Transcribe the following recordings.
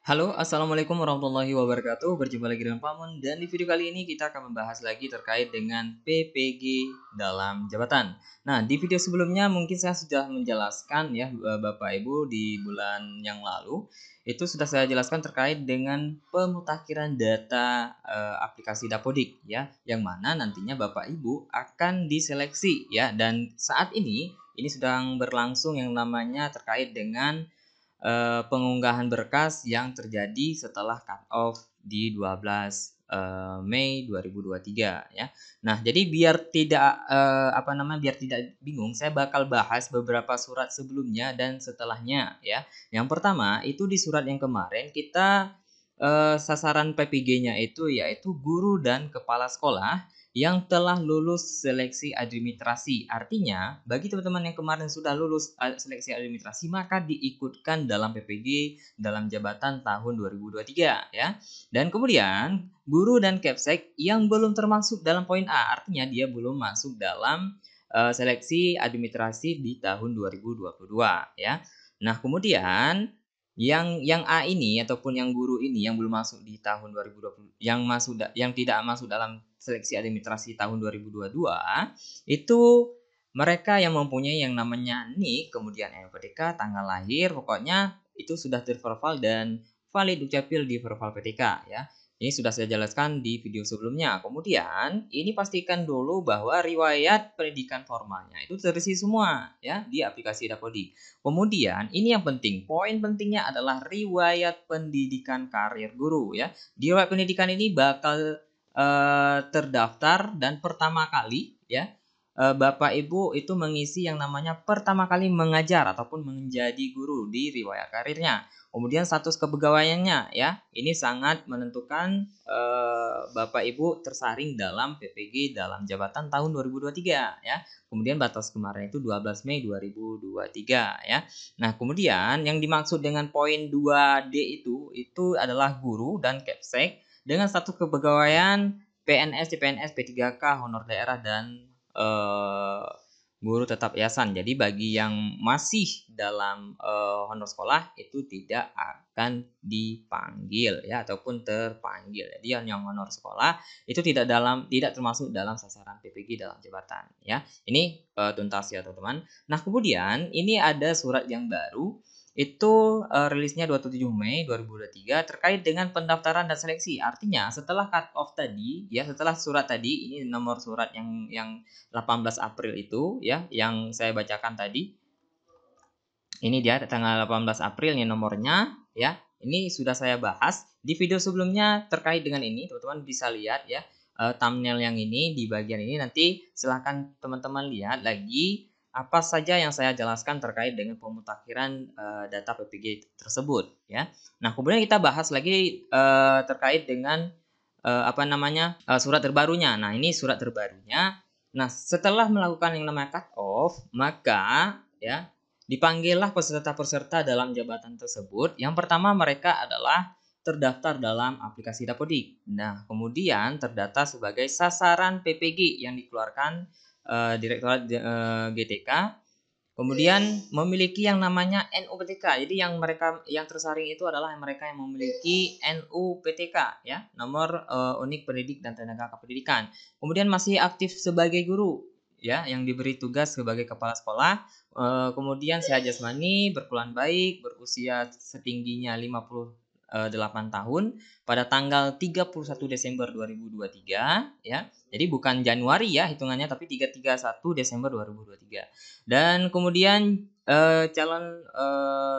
Halo, assalamualaikum warahmatullahi wabarakatuh. Berjumpa lagi dengan Pamun, dan di video kali ini kita akan membahas lagi terkait dengan PPG dalam jabatan. Nah, di video sebelumnya mungkin saya sudah menjelaskan ya, Bapak Ibu, di bulan yang lalu itu sudah saya jelaskan terkait dengan pemutakhiran data aplikasi Dapodik ya, yang mana nantinya Bapak Ibu akan diseleksi ya, dan saat ini sedang berlangsung yang namanya terkait dengan pengunggahan berkas yang terjadi setelah cut off di 12 Mei 2023 ya. Nah, jadi biar tidak biar tidak bingung, saya bakal bahas beberapa surat sebelumnya dan setelahnya ya. Yang pertama itu di surat yang kemarin kita sasaran PPG-nya itu yaitu guru dan kepala sekolah yang telah lulus seleksi administrasi. Artinya, bagi teman-teman yang kemarin sudah lulus seleksi administrasi, maka diikutkan dalam PPG dalam jabatan tahun 2023 ya. Dan kemudian, guru dan Kepsek yang belum termasuk dalam poin A, artinya dia belum masuk dalam seleksi administrasi di tahun 2022 ya. Nah, kemudian yang A ini ataupun yang guru ini yang belum masuk di tahun 2020, yang tidak masuk dalam seleksi administrasi tahun 2022 itu mereka yang mempunyai yang namanya NIK, kemudian NPTK, tanggal lahir, pokoknya itu sudah terverval dan valid dukcapil di verval PTK ya. Ini sudah saya jelaskan di video sebelumnya. Kemudian ini pastikan dulu bahwa riwayat pendidikan formalnya itu terisi semua ya di aplikasi Dapodik. Kemudian ini yang penting, poin pentingnya adalah riwayat pendidikan karir guru ya. Di riwayat pendidikan ini bakal terdaftar dan pertama kali ya Bapak Ibu itu mengisi yang namanya pertama kali mengajar ataupun menjadi guru di riwayat karirnya. Kemudian status kepegawaiannya ya, ini sangat menentukan Bapak Ibu tersaring dalam PPG dalam jabatan tahun 2023 ya. Kemudian batas kemarin itu 12 Mei 2023 ya. Nah, kemudian yang dimaksud dengan poin 2D itu adalah guru dan Kepsek dengan status kepegawaian PNS, CPNS, P3K, honor daerah dan guru tetap yayasan. Jadi bagi yang masih dalam honor sekolah itu tidak akan dipanggil ya ataupun terpanggil. Jadi yang honor sekolah itu tidak termasuk dalam sasaran PPG dalam jabatan ya. Ini tuntas ya teman-teman. Nah, kemudian ini ada surat yang baru itu rilisnya 27 Mei 2023 terkait dengan pendaftaran dan seleksi. Artinya setelah cut off tadi ya, setelah surat tadi, ini nomor surat yang 18 April itu ya, yang saya bacakan tadi. Ini dia tanggal 18 April ini nomornya ya. Ini sudah saya bahas di video sebelumnya terkait dengan ini, teman-teman bisa lihat ya thumbnail yang ini di bagian ini, nanti silahkan teman-teman lihat lagi apa saja yang saya jelaskan terkait dengan pemutakhiran data PPG tersebut ya. Nah, kemudian kita bahas lagi terkait dengan surat terbarunya. Nah, ini surat terbarunya. Nah, setelah melakukan yang namanya cut off, maka ya dipanggillah peserta-peserta dalam jabatan tersebut. Yang pertama mereka adalah terdaftar dalam aplikasi Dapodik. Nah, kemudian terdata sebagai sasaran PPG yang dikeluarkan Direktorat GTK. Kemudian memiliki yang namanya NUPTK. Jadi yang tersaring itu adalah mereka yang memiliki NUPTK ya, nomor unik pendidik dan tenaga kependidikan. Kemudian masih aktif sebagai guru ya, yang diberi tugas sebagai kepala sekolah. Kemudian sehat jasmani, berkeluhan baik, berusia setingginya 58 tahun pada tanggal 31 Desember 2023 ya. Jadi bukan Januari ya hitungannya, tapi 31 Desember 2023. Dan kemudian calon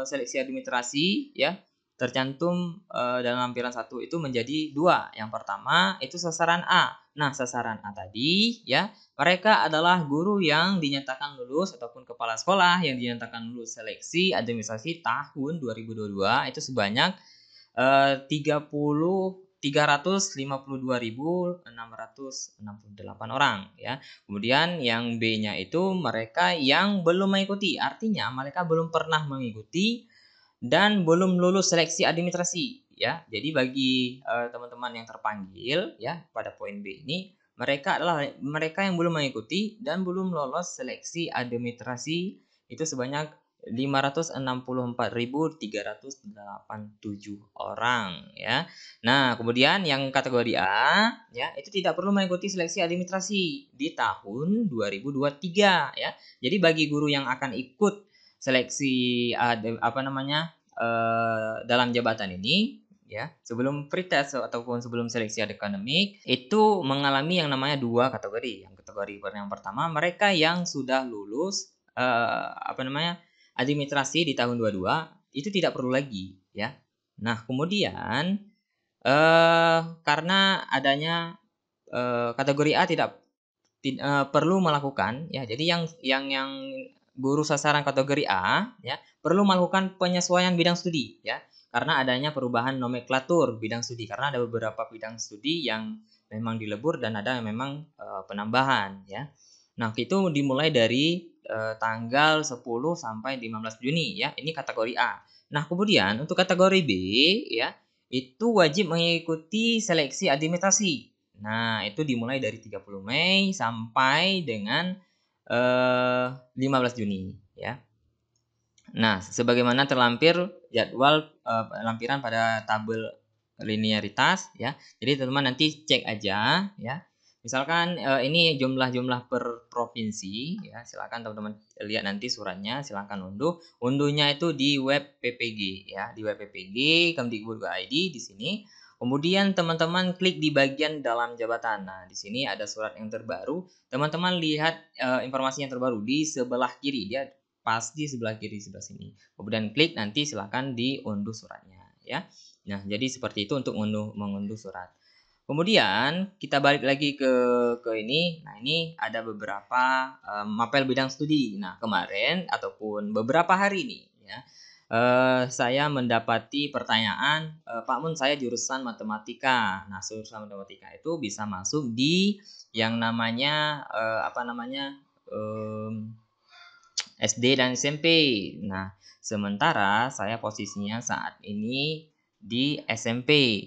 seleksi administrasi ya tercantum dalam lampiran 1 itu menjadi 2. Yang pertama itu sasaran A. Nah, sasaran A tadi ya, mereka adalah guru yang dinyatakan lulus ataupun kepala sekolah yang dinyatakan lulus seleksi administrasi tahun 2022 itu sebanyak 352.668 orang ya. Kemudian yang B-nya itu mereka yang belum mengikuti, artinya mereka belum pernah mengikuti dan belum lulus seleksi administrasi ya. Jadi bagi teman-teman yang terpanggil ya pada poin B ini, mereka adalah mereka yang belum mengikuti dan belum lolos seleksi administrasi itu sebanyak 564.387 orang ya. Nah, kemudian yang kategori A ya, itu tidak perlu mengikuti seleksi administrasi di tahun 2023 ya. Jadi bagi guru yang akan ikut seleksi dalam jabatan ini ya, sebelum pretest ataupun sebelum seleksi akademik itu mengalami yang namanya dua kategori. Yang kategori yang pertama, mereka yang sudah lulus administrasi di tahun 22 itu tidak perlu lagi ya. Nah, kemudian karena adanya kategori A tidak perlu melakukan ya. Jadi yang guru sasaran kategori A ya perlu melakukan penyesuaian bidang studi ya. Karena adanya perubahan nomenklatur bidang studi, karena ada beberapa bidang studi yang memang dilebur dan ada yang memang penambahan ya. Nah, itu dimulai dari tanggal 10 sampai 15 Juni ya. Ini kategori A. Nah, kemudian untuk kategori B ya, itu wajib mengikuti seleksi administrasi. Nah, itu dimulai dari 30 Mei sampai dengan 15 Juni ya. Nah, sebagaimana terlampir jadwal lampiran pada tabel linearitas ya. Jadi teman-teman nanti cek aja ya. Misalkan ini jumlah-jumlah per provinsi ya, silakan teman-teman lihat nanti suratnya, silakan unduh. Unduhnya itu di web PPG ya, di web PPG Kemdikbud.id di sini. Kemudian teman-teman klik di bagian dalam jabatan. Nah, di sini ada surat yang terbaru. Teman-teman lihat informasi yang terbaru di sebelah kiri, dia pas di sebelah kiri sebelah sini. Kemudian klik, nanti silakan diunduh suratnya ya. Nah, jadi seperti itu untuk mengunduh surat. Kemudian kita balik lagi ke ini. Nah, ini ada beberapa mapel bidang studi. Nah, kemarin ataupun beberapa hari ini ya, saya mendapati pertanyaan, Pak Mun, saya jurusan matematika. Nah, jurusan matematika itu bisa masuk di yang namanya SD dan SMP. Nah, sementara saya posisinya saat ini di SMP.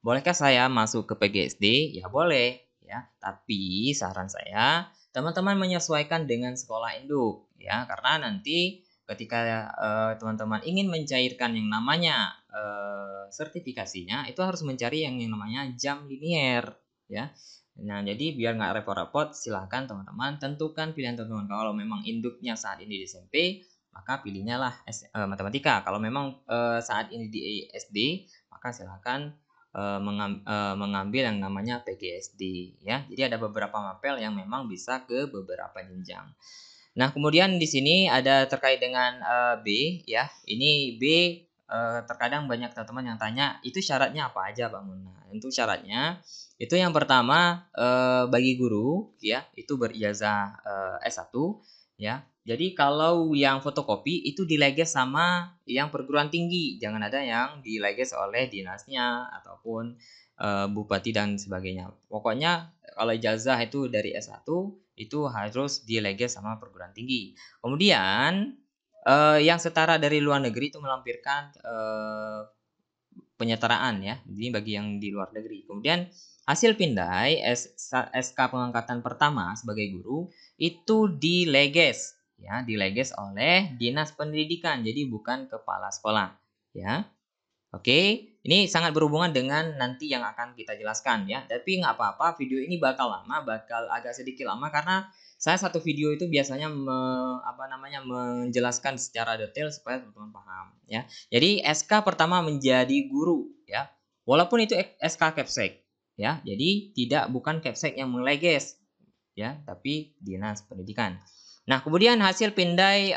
Bolehkah saya masuk ke PGSD? Ya boleh ya. Tapi saran saya teman-teman menyesuaikan dengan sekolah induk ya, karena nanti ketika teman-teman ingin mencairkan yang namanya sertifikasinya, itu harus mencari yang namanya jam linier ya. Nah, jadi biar nggak repot-repot, silahkan teman-teman tentukan pilihan teman-teman. Kalau memang induknya saat ini di SMP, maka pilihnya lah matematika. Kalau memang saat ini di SD, maka silahkan mengambil yang namanya PGSD ya. Jadi ada beberapa mapel yang memang bisa ke beberapa jenjang. Nah, kemudian di sini ada terkait dengan B ya. Ini B terkadang banyak teman-teman yang tanya, itu syaratnya apa aja, Bang Mun? Nah, untuk syaratnya itu yang pertama bagi guru ya, itu berijazah S1 ya. Jadi kalau yang fotokopi itu dileges sama yang perguruan tinggi, jangan ada yang dileges oleh dinasnya ataupun bupati dan sebagainya. Pokoknya kalau ijazah itu dari S1 itu harus dileges sama perguruan tinggi. Kemudian yang setara dari luar negeri itu melampirkan penyetaraan ya. Ini bagi yang di luar negeri. Kemudian hasil pindai SK pengangkatan pertama sebagai guru itu dileges ya, dileges oleh Dinas Pendidikan. Jadi bukan kepala sekolah ya. Oke, ini sangat berhubungan dengan nanti yang akan kita jelaskan ya. Tapi nggak apa-apa, video ini bakal lama, bakal agak sedikit lama karena saya satu video itu biasanya menjelaskan secara detail supaya teman-teman paham ya. Jadi SK pertama menjadi guru ya. Walaupun itu SK Kepsek ya. Jadi bukan Kepsek yang meleges ya, tapi Dinas Pendidikan. Nah, kemudian hasil pindai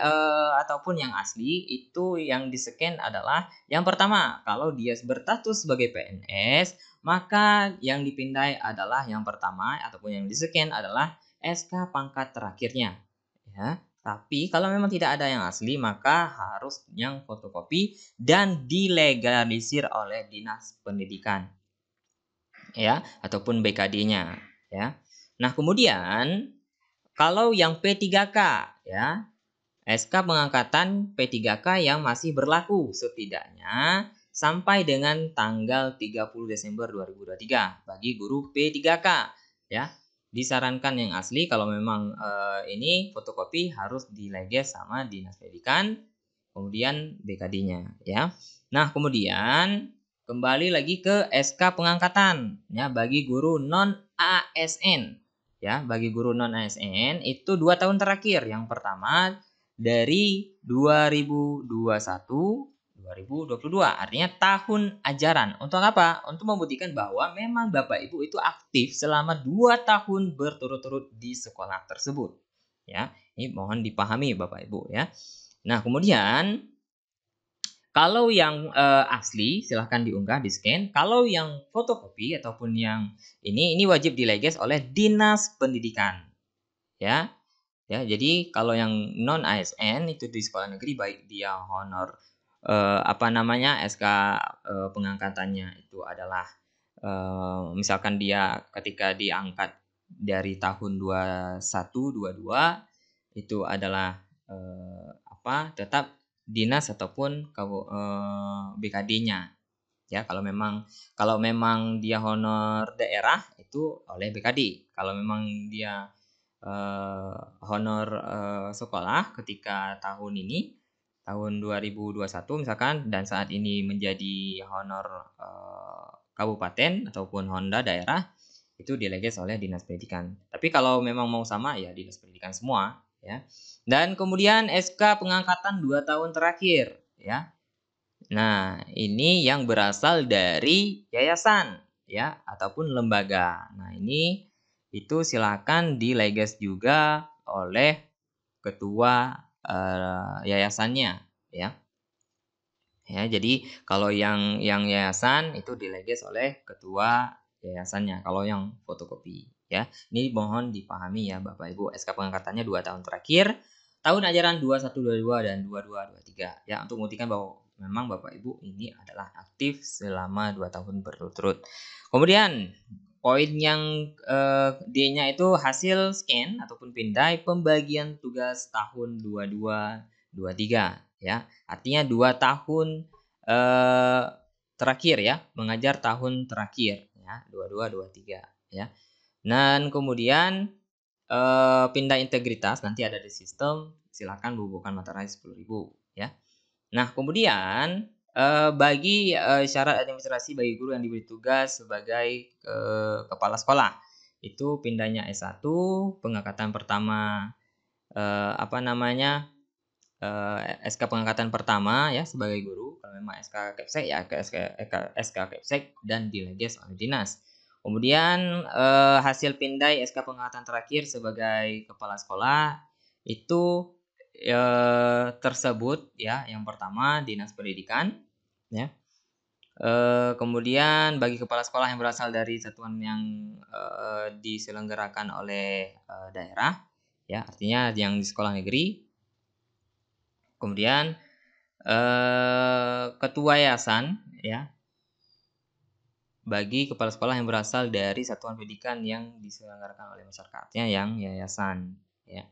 ataupun yang asli itu yang di-scan adalah yang pertama, kalau dia berstatus sebagai PNS, maka yang dipindai adalah yang pertama ataupun yang di-scan adalah SK pangkat terakhirnya. Ya. Tapi kalau memang tidak ada yang asli, maka harus yang fotokopi dan dilegalisir oleh Dinas Pendidikan. Ya, ataupun BKD-nya, ya. Nah, kemudian kalau yang P3K ya, SK pengangkatan P3K yang masih berlaku setidaknya sampai dengan tanggal 30 Desember 2023 bagi guru P3K ya. disarankan yang asli. Kalau memang ini fotokopi harus dileges sama Dinas Pendidikan, kemudian BKD-nya ya. Nah, kemudian kembali lagi ke SK pengangkatan ya bagi guru non ASN. Ya, bagi guru non ASN itu 2 tahun terakhir. Yang pertama dari 2021 2022, artinya tahun ajaran. Untuk apa? Untuk membuktikan bahwa memang Bapak Ibu itu aktif selama 2 tahun berturut-turut di sekolah tersebut. Ya, ini mohon dipahami Bapak Ibu ya. Nah, kemudian kalau yang asli silahkan diunggah, di scan. Kalau yang fotokopi ataupun yang ini wajib dileges oleh Dinas Pendidikan. Ya. Ya, jadi kalau yang non ASN itu di sekolah negeri baik dia honor SK pengangkatannya itu adalah misalkan dia ketika diangkat dari tahun 21 22 itu adalah tetap dinas ataupun BKD-nya. Ya, kalau memang dia honor daerah itu oleh BKD. Kalau memang dia honor sekolah ketika tahun 2021 misalkan, dan saat ini menjadi honor kabupaten ataupun Honda daerah, itu dileges oleh Dinas Pendidikan. Tapi kalau memang mau sama ya Dinas Pendidikan semua ya. Dan kemudian SK pengangkatan 2 tahun terakhir ya. Nah, ini yang berasal dari yayasan ya ataupun lembaga. Nah, ini itu silakan dileges juga oleh ketua yayasannya ya. Ya, jadi kalau yang yayasan itu dileges oleh ketua yayasannya. Kalau yang fotokopi ya. Ini mohon dipahami ya Bapak Ibu, SK pengangkatannya 2 tahun terakhir, tahun ajaran 2122 dan 2223 ya, untuk membuktikan bahwa memang Bapak Ibu ini adalah aktif selama 2 tahun berturut-turut. Kemudian poin yang D-nya itu hasil scan ataupun pindai pembagian tugas tahun 2223 ya. Artinya 2 tahun terakhir ya, mengajar tahun terakhir ya, 2223 ya. Dan kemudian pindah integritas nanti ada di sistem, silakan bubuhkan materai 10.000 ya. Nah, kemudian bagi syarat administrasi bagi guru yang diberi tugas sebagai kepala sekolah itu pindahnya S1, pengangkatan pertama SK pengangkatan pertama ya sebagai guru. Kalau memang SK Kepsek ya ke SK Kepsek dan dileges oleh dinas. Kemudian hasil pindai SK pengangkatan terakhir sebagai kepala sekolah itu tersebut ya, yang pertama Dinas Pendidikan ya. Kemudian bagi kepala sekolah yang berasal dari satuan yang diselenggarakan oleh daerah ya, artinya yang di sekolah negeri. Kemudian ketua yayasan ya, bagi kepala sekolah yang berasal dari satuan pendidikan yang diselenggarakan oleh masyarakatnya yang yayasan ya.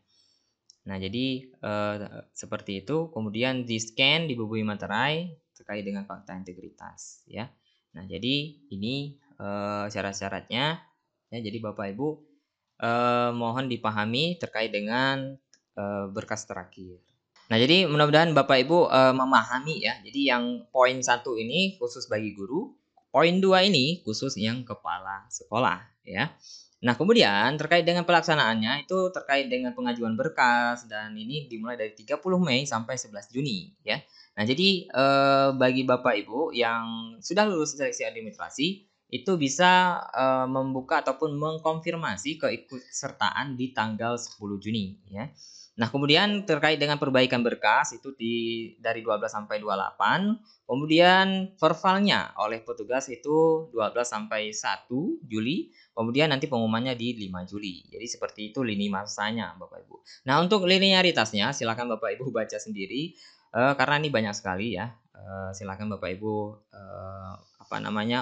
Nah, jadi seperti itu. Kemudian di scan, dibubuhi materai terkait dengan fakta integritas ya. Nah, jadi ini syarat-syaratnya ya. Jadi Bapak Ibu mohon dipahami terkait dengan berkas terakhir. Nah, jadi mudah-mudahan Bapak Ibu memahami ya. Jadi yang poin 1 ini khusus bagi guru, poin 2 ini khusus yang kepala sekolah ya. Nah, kemudian terkait dengan pelaksanaannya itu terkait dengan pengajuan berkas, dan ini dimulai dari 30 Mei sampai 11 Juni ya. Nah, jadi bagi Bapak Ibu yang sudah lulus seleksi administrasi itu bisa membuka ataupun mengkonfirmasi keikutsertaan di tanggal 10 Juni ya. Nah, kemudian terkait dengan perbaikan berkas itu dari 12 sampai 28. Kemudian verbalnya oleh petugas itu 12 sampai 1 Juli. Kemudian nanti pengumumannya di 5 Juli. Jadi seperti itu lini masanya Bapak Ibu. Nah, untuk linearitasnya silakan Bapak Ibu baca sendiri karena ini banyak sekali ya. Silakan Bapak Ibu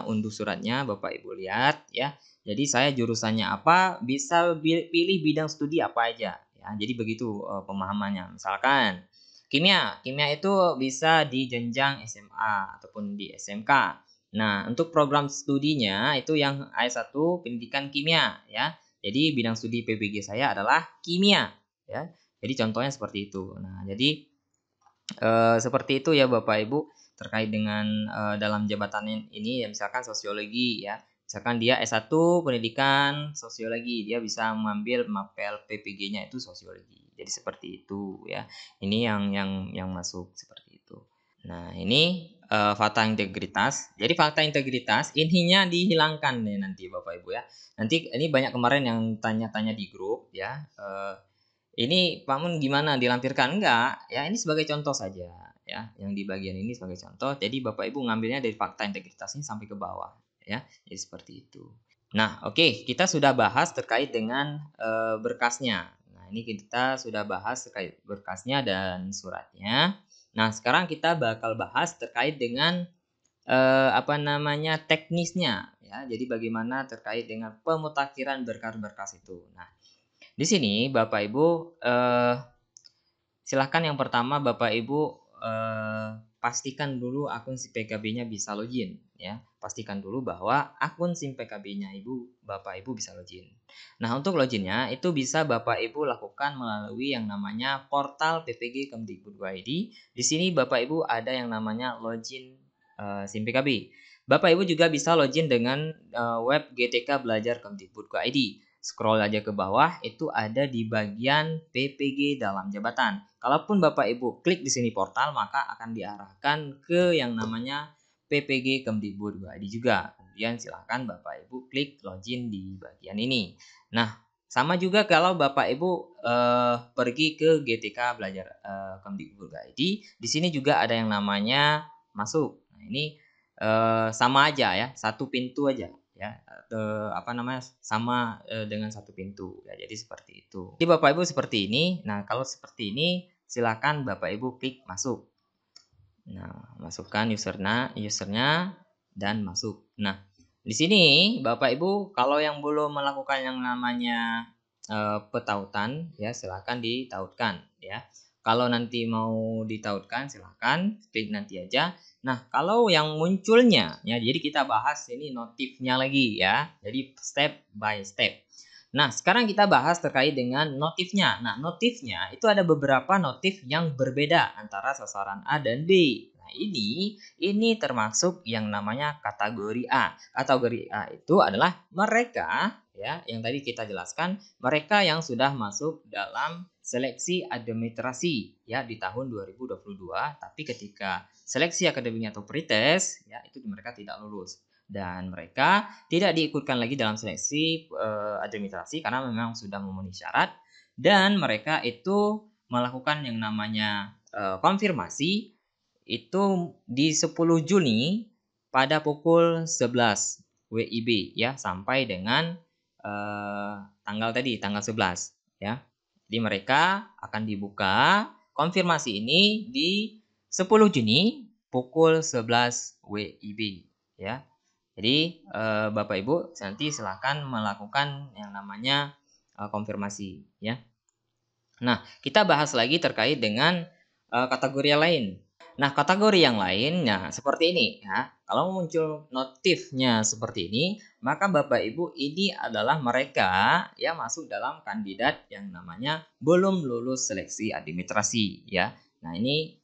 unduh suratnya, Bapak Ibu lihat ya. Jadi saya jurusannya apa, bisa pilih bidang studi apa aja. Ya, jadi begitu pemahamannya. Misalkan kimia itu bisa di jenjang SMA ataupun di SMK. Nah, untuk program studinya itu yang S1 pendidikan kimia ya. Jadi bidang studi PPG saya adalah kimia, ya. Jadi contohnya seperti itu. Nah, jadi seperti itu ya Bapak Ibu terkait dengan dalam jabatan ini ya, misalkan sosiologi ya. Misalkan dia S1 pendidikan sosiologi, dia bisa mengambil mapel PPG-nya itu sosiologi. Jadi seperti itu ya. Ini yang masuk seperti itu. Nah, ini fakta integritas. Jadi fakta integritas intinya dihilangkan nih nanti Bapak Ibu ya. Nanti ini banyak kemarin yang tanya-tanya di grup ya. Ini Pak Mun gimana dilampirkan? Enggak, ya ini sebagai contoh saja ya. Yang di bagian ini sebagai contoh. Jadi Bapak Ibu ngambilnya dari fakta integritasnya sampai ke bawah ya. Jadi seperti itu. Nah, oke, kita sudah bahas terkait dengan berkasnya. Nah, ini kita sudah bahas terkait berkasnya dan suratnya. Nah, sekarang kita bakal bahas terkait dengan teknisnya ya. Jadi bagaimana terkait dengan pemutakhiran berkas-berkas itu. Nah, di sini Bapak Ibu silahkan yang pertama Bapak Ibu pastikan dulu akun SIM PKB-nya bisa login ya. Pastikan dulu bahwa akun SIM PKB-nya Bapak Ibu bisa login. Nah, untuk loginnya itu bisa Bapak Ibu lakukan melalui yang namanya portal PPG Kemdikbud.go.id. Di sini Bapak Ibu ada yang namanya login SIM PKB. Bapak Ibu juga bisa login dengan web GTK Belajar Kemdikbud.go.id. Scroll aja ke bawah, itu ada di bagian PPG dalam jabatan. Kalaupun Bapak Ibu klik di sini portal, maka akan diarahkan ke yang namanya PPG Kemdikbud.go.id juga. Kemudian silakan Bapak Ibu klik login di bagian ini. Nah, sama juga kalau Bapak Ibu pergi ke GTK Belajar Kemdikbud.go.id, di sini juga ada yang namanya masuk. Nah, ini sama aja ya, satu pintu aja ya, sama dengan satu pintu ya. Jadi seperti itu. Jadi Bapak Ibu seperti ini. Nah, kalau seperti ini silakan Bapak Ibu klik masuk. Nah, masukkan usernya dan masuk. Nah, di sini Bapak Ibu kalau yang belum melakukan yang namanya petautan ya, silakan ditautkan ya. Kalau nanti mau ditautkan silakan klik nanti aja. Nah, kalau yang munculnya ya, jadi kita bahas ini notifnya lagi ya. Jadi step by step. Nah, sekarang kita bahas terkait dengan notifnya. Nah, notifnya itu ada beberapa notif yang berbeda antara sasaran A dan B. Nah, ini termasuk yang namanya kategori A. Kategori A itu adalah mereka ya, yang tadi kita jelaskan, mereka yang sudah masuk dalam seleksi administrasi ya di tahun 2022, tapi ketika seleksi akademiknya atau pretest ya, itu mereka tidak lulus. Dan mereka tidak diikutkan lagi dalam seleksi administrasi karena memang sudah memenuhi syarat, dan mereka itu melakukan yang namanya konfirmasi itu di 10 Juni pada pukul 11 WIB ya, sampai dengan tanggal 11 ya. Jadi mereka akan dibuka konfirmasi ini di 10 Juni pukul 11 WIB ya. Jadi Bapak Ibu nanti silakan melakukan yang namanya konfirmasi ya. Nah, kita bahas lagi terkait dengan kategori yang lain. Nah, kategori yang lainnya seperti ini ya. Kalau muncul notifnya seperti ini, maka Bapak Ibu ini adalah mereka yang masuk dalam kandidat yang namanya belum lulus seleksi administrasi ya. Nah, ini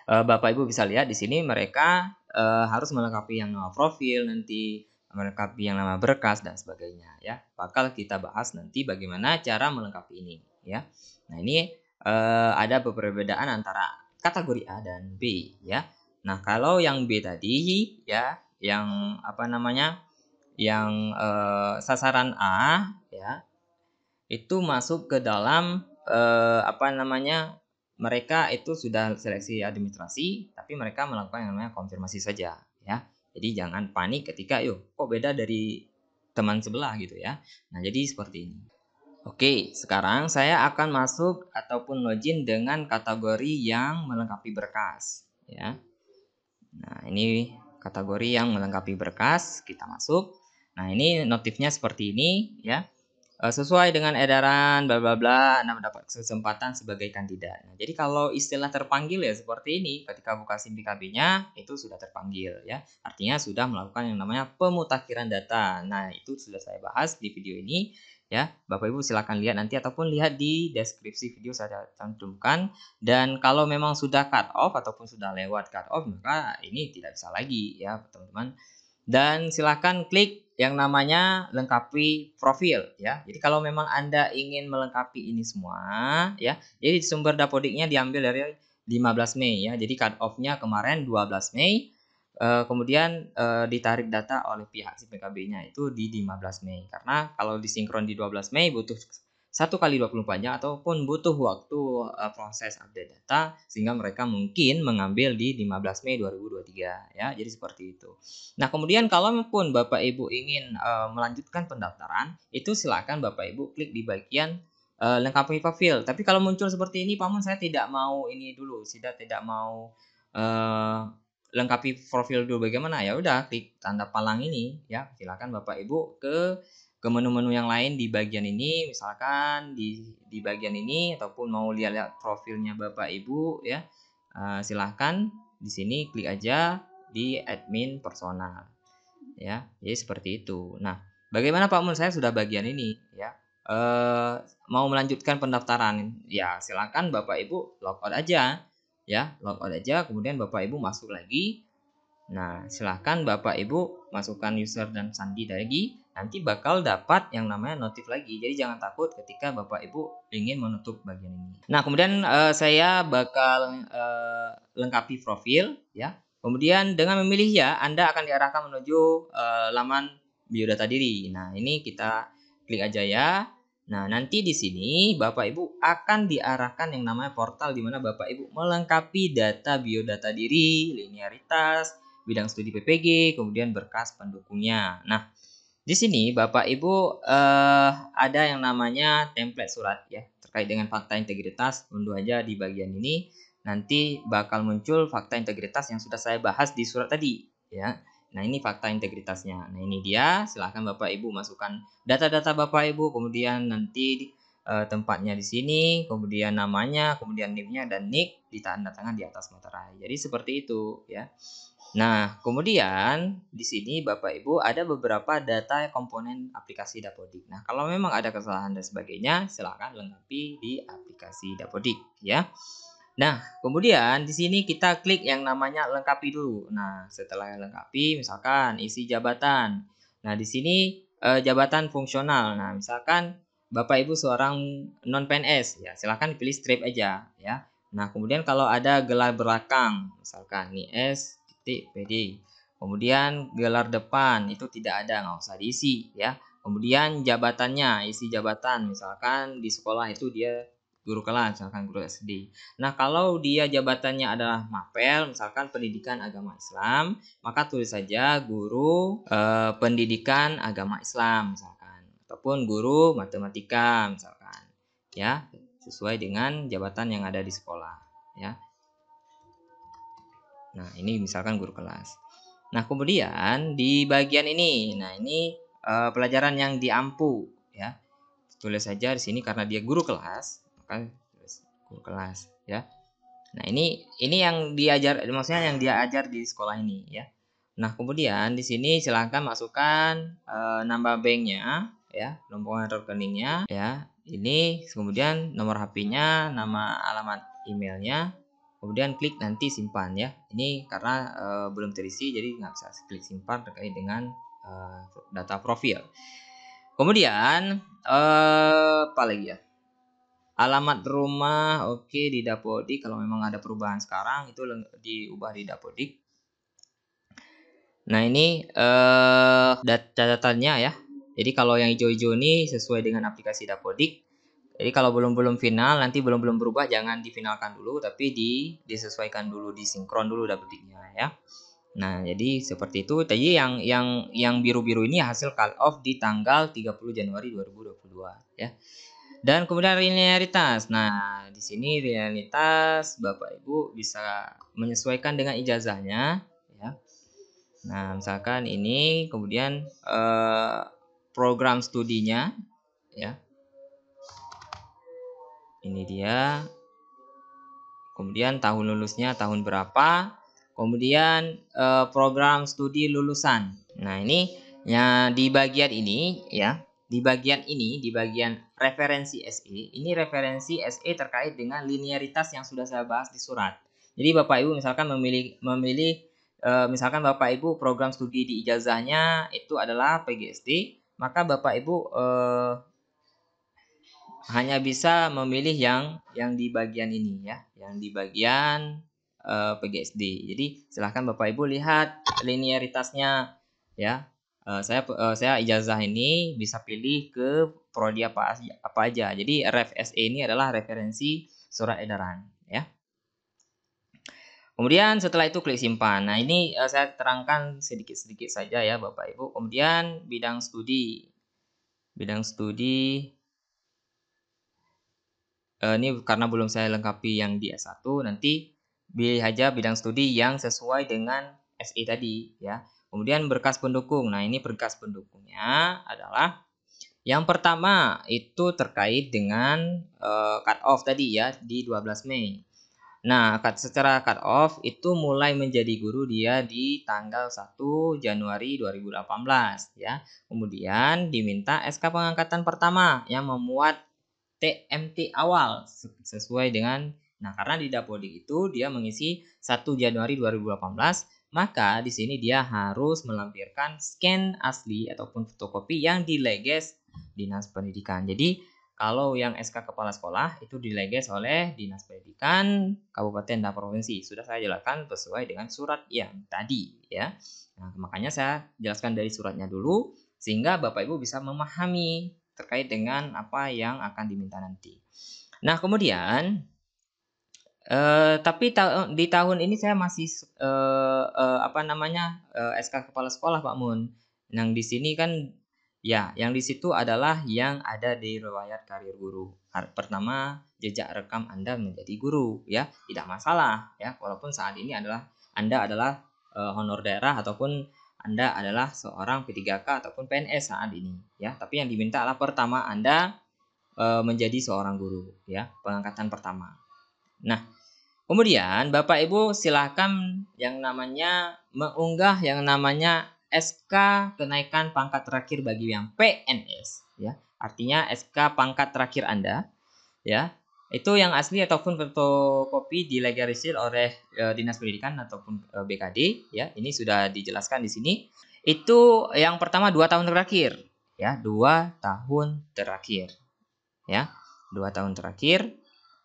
Bapak Ibu bisa lihat di sini mereka harus melengkapi yang nama profil, nanti melengkapi yang nama berkas dan sebagainya ya. Bakal kita bahas nanti bagaimana cara melengkapi ini ya. Nah, ini ada perbedaan antara kategori A dan B ya. Nah, kalau yang B tadi ya, yang yang sasaran A ya, itu masuk ke dalam mereka itu sudah seleksi administrasi, tapi mereka melakukan yang namanya konfirmasi saja ya. Jadi jangan panik ketika kok beda dari teman sebelah gitu ya. Nah, jadi seperti ini. Oke, sekarang saya akan masuk ataupun login dengan kategori yang melengkapi berkas ya. Nah, ini kategori yang melengkapi berkas, kita masuk. Nah, ini notifnya seperti ini ya. sesuai dengan edaran bla bla bla Anda mendapat kesempatan sebagai kandidat. Nah, jadi kalau istilah terpanggil ya seperti ini, ketika buka SIM PKB-nya itu sudah terpanggil ya. Artinya sudah melakukan yang namanya pemutakhiran data. Nah, itu sudah saya bahas di video ini ya. Bapak Ibu silakan lihat nanti ataupun lihat di deskripsi video saya cantumkan. Dan kalau memang sudah cut off ataupun sudah lewat cut off, maka ini tidak bisa lagi ya, teman-teman. Dan silakan klik yang namanya lengkapi profil ya. Jadi kalau memang Anda ingin melengkapi ini semua ya. Jadi sumber Dapodiknya diambil dari 15 Mei ya. Jadi cut off-nya kemarin 12 Mei. Kemudian ditarik data oleh pihak si PKB-nya itu di 15 Mei. Karena kalau disinkron di 12 Mei butuh 1 kali 24 jam ataupun butuh waktu proses update data sehingga mereka mungkin mengambil di 15 Mei 2023 ya. Jadi seperti itu. Nah, kemudian kalaupun Bapak Ibu ingin melanjutkan pendaftaran, itu silakan Bapak Ibu klik di bagian lengkapi profil. Tapi kalau muncul seperti ini, Paman saya tidak mau ini dulu, tidak mau lengkapi profil dulu. Bagaimana? Ya udah klik tanda palang ini ya. Silakan Bapak Ibu ke menu-menu yang lain di bagian ini, misalkan di bagian ini ataupun mau lihat profilnya Bapak Ibu ya. Silahkan di sini klik aja di admin personal ya. Jadi seperti itu. Nah, bagaimana Pak Mun, saya sudah bagian ini ya. Mau melanjutkan pendaftaran ya, silakan Bapak Ibu logout aja ya, logout aja, kemudian Bapak Ibu masuk lagi. Nah, silahkan Bapak Ibu masukkan user dan sandi lagi, nanti bakal dapat yang namanya notif lagi. Jadi jangan takut ketika Bapak Ibu ingin menutup bagian ini. Nah, kemudian saya bakal lengkapi profil ya. Kemudian dengan memilih ya, Anda akan diarahkan menuju laman biodata diri. Nah, ini kita klik aja ya. Nah, nanti di sini Bapak Ibu akan diarahkan yang namanya portal di mana Bapak Ibu melengkapi data biodata diri, linearitas, bidang studi PPG, kemudian berkas pendukungnya. Nah, di sini Bapak Ibu ada yang namanya template surat ya terkait dengan fakta integritas. Unduh aja di bagian ini. Nanti bakal muncul fakta integritas yang sudah saya bahas di surat tadi ya. Nah, ini fakta integritasnya. Nah, ini dia. Silahkan Bapak Ibu masukkan data-data Bapak Ibu, kemudian nanti tempatnya di sini, kemudian namanya, kemudian NIP-nya dan NIK ditandatangan di atas materai. Jadi seperti itu ya. Nah, kemudian di sini Bapak Ibu ada beberapa data komponen aplikasi Dapodik. Nah, kalau memang ada kesalahan dan sebagainya, silakan lengkapi di aplikasi Dapodik ya. Nah, kemudian di sini kita klik yang namanya lengkapi dulu. Nah, setelah lengkapi misalkan isi jabatan. Nah, di sini jabatan fungsional. Nah, misalkan Bapak Ibu seorang non PNS ya, silakan pilih strip aja ya. Nah, kemudian kalau ada gelar belakang, misalkan nih S PD. Kemudian gelar depan itu tidak ada, nggak usah diisi ya. Kemudian jabatannya, isi jabatan, misalkan di sekolah itu dia guru kelas, misalkan guru SD. Nah, kalau dia jabatannya adalah mapel, misalkan pendidikan agama Islam, maka tulis saja guru pendidikan agama Islam, misalkan, ataupun guru matematika, misalkan, ya, sesuai dengan jabatan yang ada di sekolah, ya. Nah, ini misalkan guru kelas. Nah, kemudian di bagian ini, nah ini pelajaran yang diampu, ya. Tulis saja di sini karena dia guru kelas, maka tulis guru kelas, ya. Nah, ini yang diajar, maksudnya yang dia ajar di sekolah ini, ya. Nah, kemudian di sini silahkan masukkan nama banknya, ya, nomor rekeningnya, ya. Ini kemudian nomor HP-nya, nama alamat emailnya. Kemudian klik nanti simpan ya. Ini karena belum terisi jadi nggak bisa klik simpan terkait dengan data profil. Kemudian apa lagi ya? Alamat rumah oke di Dapodik, kalau memang ada perubahan sekarang itu diubah di Dapodik. Nah, ini catatannya ya. Jadi kalau yang hijau-hijau ini sesuai dengan aplikasi Dapodik. Jadi kalau belum final, nanti belum berubah, jangan difinalkan dulu, tapi disesuaikan dulu, disinkron dulu Dapodiknya ya. Nah, jadi seperti itu. Tadi yang biru-biru ini hasil cut off di tanggal 30 Januari 2022 ya. Dan kemudian linearitas. Nah, di sini linearitas Bapak Ibu bisa menyesuaikan dengan ijazahnya ya. Nah, misalkan ini kemudian program studinya ya. Ini dia. Kemudian tahun lulusnya tahun berapa. Kemudian program studi lulusan. Nah, ini ya di bagian ini ya. Di bagian referensi SE, ini referensi SE terkait dengan linearitas yang sudah saya bahas di surat. Jadi Bapak Ibu misalkan memilih misalkan Bapak Ibu program studi di ijazahnya itu adalah PGSD, maka Bapak Ibu hanya bisa memilih yang di bagian ini ya, yang di bagian PGSD. Jadi silahkan Bapak Ibu lihat linearitasnya ya. Saya ijazah ini bisa pilih ke prodi apa aja. Jadi ref SE ini adalah referensi surat edaran ya. Kemudian setelah itu klik simpan. Nah, ini saya terangkan sedikit-sedikit saja ya Bapak Ibu. Kemudian bidang studi. Ini karena belum saya lengkapi yang di S1, nanti pilih aja bidang studi yang sesuai dengan SI tadi ya. Kemudian berkas pendukung. Nah, ini berkas pendukungnya adalah yang pertama itu terkait dengan cut off tadi ya di 12 Mei. Nah, secara cut off itu mulai menjadi guru dia di tanggal 1 Januari 2018 ya. Kemudian diminta SK pengangkatan pertama yang memuat TMT awal sesuai dengan, nah karena di Dapodik itu dia mengisi 1 Januari 2018, maka di sini dia harus melampirkan scan asli ataupun fotokopi yang dileges Dinas Pendidikan. Jadi kalau yang SK Kepala Sekolah itu dileges oleh Dinas Pendidikan Kabupaten dan Provinsi. Sudah saya jelaskan sesuai dengan surat yang tadi ya. Nah, makanya saya jelaskan dari suratnya dulu sehingga Bapak Ibu bisa memahami terkait dengan apa yang akan diminta nanti. Nah, kemudian tapi di tahun ini saya masih SK Kepala Sekolah Pak Mun. Yang di sini kan ya, yang di situ adalah yang ada di riwayat karir guru. Pertama, jejak rekam Anda menjadi guru ya, tidak masalah ya, walaupun saat ini Anda adalah honor daerah ataupun Anda adalah seorang P3K ataupun PNS saat ini ya. Tapi yang diminta adalah pertama Anda menjadi seorang guru ya, pengangkatan pertama. Nah, kemudian Bapak Ibu silahkan yang namanya mengunggah yang namanya SK kenaikan pangkat terakhir bagi yang PNS ya. Artinya SK pangkat terakhir Anda ya. Itu yang asli ataupun fotokopi dilegalisir oleh Dinas Pendidikan ataupun BKD ya. Ini sudah dijelaskan di sini. Itu yang pertama 2 tahun terakhir ya, 2 tahun terakhir ya. 2 tahun terakhir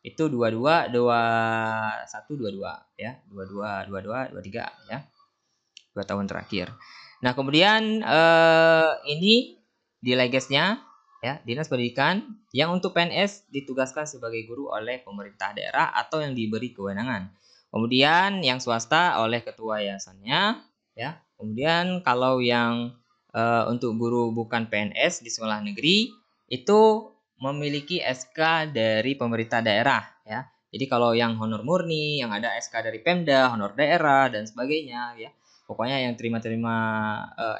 itu 22 21 22 ya, 22 22 23 ya. 2 tahun terakhir. Nah, kemudian ini di legesnya ya, Dinas Pendidikan yang untuk PNS ditugaskan sebagai guru oleh pemerintah daerah atau yang diberi kewenangan. Kemudian yang swasta oleh ketua yayasannya ya. Kemudian kalau yang untuk guru bukan PNS di sekolah negeri itu memiliki SK dari pemerintah daerah ya. Jadi kalau yang honor murni, yang ada SK dari Pemda, honor daerah dan sebagainya ya. Pokoknya yang terima-terima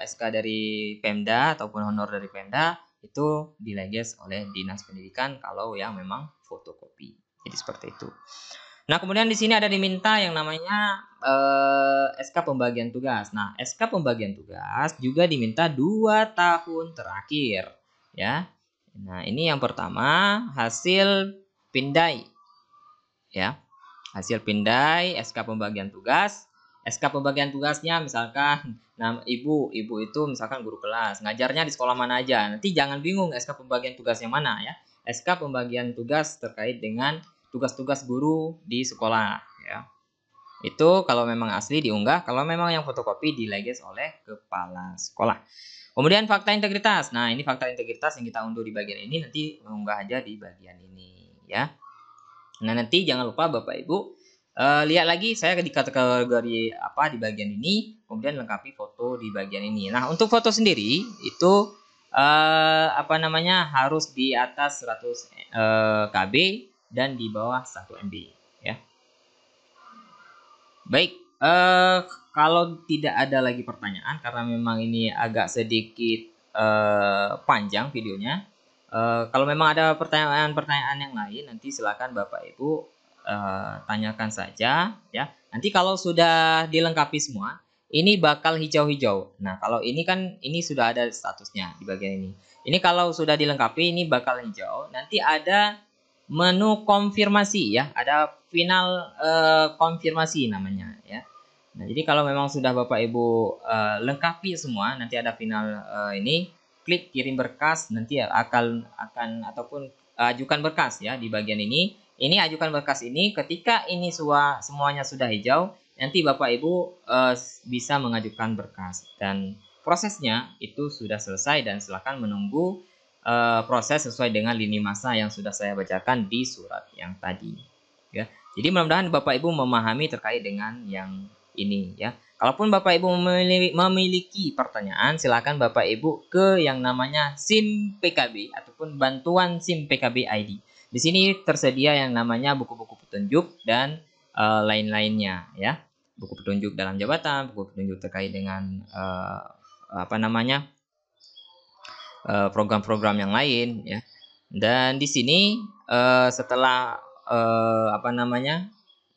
SK dari Pemda ataupun honor dari Pemda itu dileges oleh Dinas Pendidikan kalau yang memang fotokopi. Jadi seperti itu. Nah, kemudian di sini ada diminta yang namanya SK pembagian tugas. Nah, SK pembagian tugas juga diminta 2 tahun terakhir ya. Nah, ini yang pertama hasil pindai ya. Hasil pindai SK pembagian tugas. SK pembagian tugasnya misalkan ibu itu misalkan guru kelas, ngajarnya di sekolah mana aja. Nanti jangan bingung SK pembagian tugas yang mana ya. SK pembagian tugas terkait dengan tugas-tugas guru di sekolah ya. Itu kalau memang asli diunggah, kalau memang yang fotokopi dileges oleh kepala sekolah. Kemudian fakta integritas. Nah, ini fakta integritas yang kita unduh di bagian ini, nanti mengunggah aja di bagian ini ya. Nah, nanti jangan lupa Bapak Ibu lihat lagi saya di kategori apa di bagian ini, kemudian lengkapi foto di bagian ini. Nah, untuk foto sendiri itu harus di atas 100 KB dan di bawah 1 MB ya. Baik, kalau tidak ada lagi pertanyaan karena memang ini agak sedikit panjang videonya, Kalau memang ada pertanyaan-pertanyaan yang lain, nanti silakan Bapak Ibu tanyakan saja ya. Nanti kalau sudah dilengkapi semua, ini bakal hijau-hijau. Nah, kalau ini kan ini sudah ada statusnya di bagian ini. Ini kalau sudah dilengkapi ini bakal hijau. Nanti ada menu konfirmasi ya, ada final konfirmasi namanya ya. Nah, jadi kalau memang sudah Bapak Ibu lengkapi semua, nanti ada final ini, klik kirim berkas, nanti akan ataupun ajukan berkas ya di bagian ini. Ini ajukan berkas ini, ketika ini semuanya sudah hijau, nanti Bapak Ibu bisa mengajukan berkas dan prosesnya itu sudah selesai dan silakan menunggu proses sesuai dengan lini masa yang sudah saya bacakan di surat yang tadi ya. Jadi mudah-mudahan Bapak Ibu memahami terkait dengan yang ini ya. Kalaupun Bapak Ibu memiliki pertanyaan, silakan Bapak Ibu ke yang namanya SIM PKB ataupun bantuan SIM PKB ID. Di sini tersedia yang namanya buku-buku petunjuk dan lain-lainnya ya. Buku petunjuk dalam jabatan, buku petunjuk terkait dengan program-program yang lain ya. Dan di sini setelah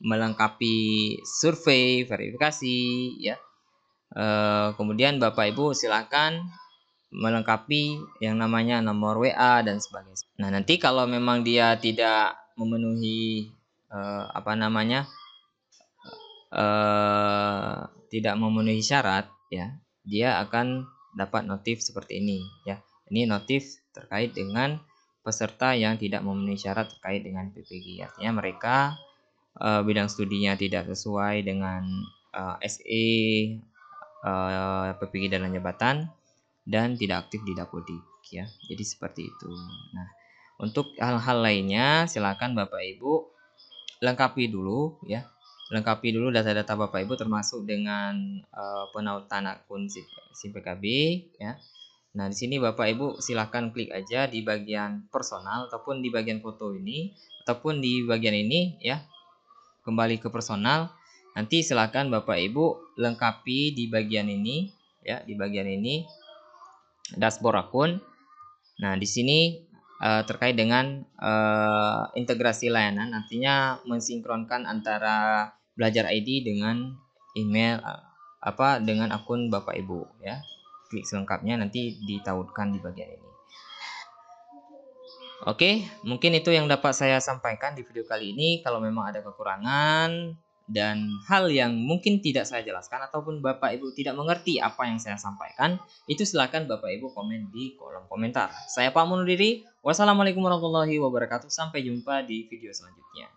melengkapi survei, verifikasi ya. Kemudian Bapak Ibu silakan melengkapi yang namanya nomor WA dan sebagainya. Nah, nanti kalau memang dia tidak memenuhi tidak memenuhi syarat ya, dia akan dapat notif seperti ini ya. Ini notif terkait dengan peserta yang tidak memenuhi syarat terkait dengan PPG. Artinya mereka bidang studinya tidak sesuai dengan SE PPG dalam jabatan dan tidak aktif di Dapodik ya. Jadi seperti itu. Nah, untuk hal-hal lainnya silakan Bapak Ibu lengkapi dulu ya. Lengkapi dulu data-data Bapak Ibu termasuk dengan penautan akun SIM PKB ya. Nah, di sini Bapak Ibu silahkan klik aja di bagian personal ataupun di bagian foto ini ataupun di bagian ini ya. Kembali ke personal. Nanti silahkan Bapak Ibu lengkapi di bagian ini ya, di bagian ini dashboard akun. Nah, di sini terkait dengan integrasi layanan, artinya mensinkronkan antara Belajar ID dengan email dengan akun Bapak Ibu ya. Klik selengkapnya nanti ditautkan di bagian ini. Oke, mungkin itu yang dapat saya sampaikan di video kali ini. Kalau memang ada kekurangan dan hal yang mungkin tidak saya jelaskan ataupun Bapak Ibu tidak mengerti apa yang saya sampaikan, itu silakan Bapak Ibu komen di kolom komentar. Saya pamit undur diri. Wassalamualaikum warahmatullahi wabarakatuh. Sampai jumpa di video selanjutnya.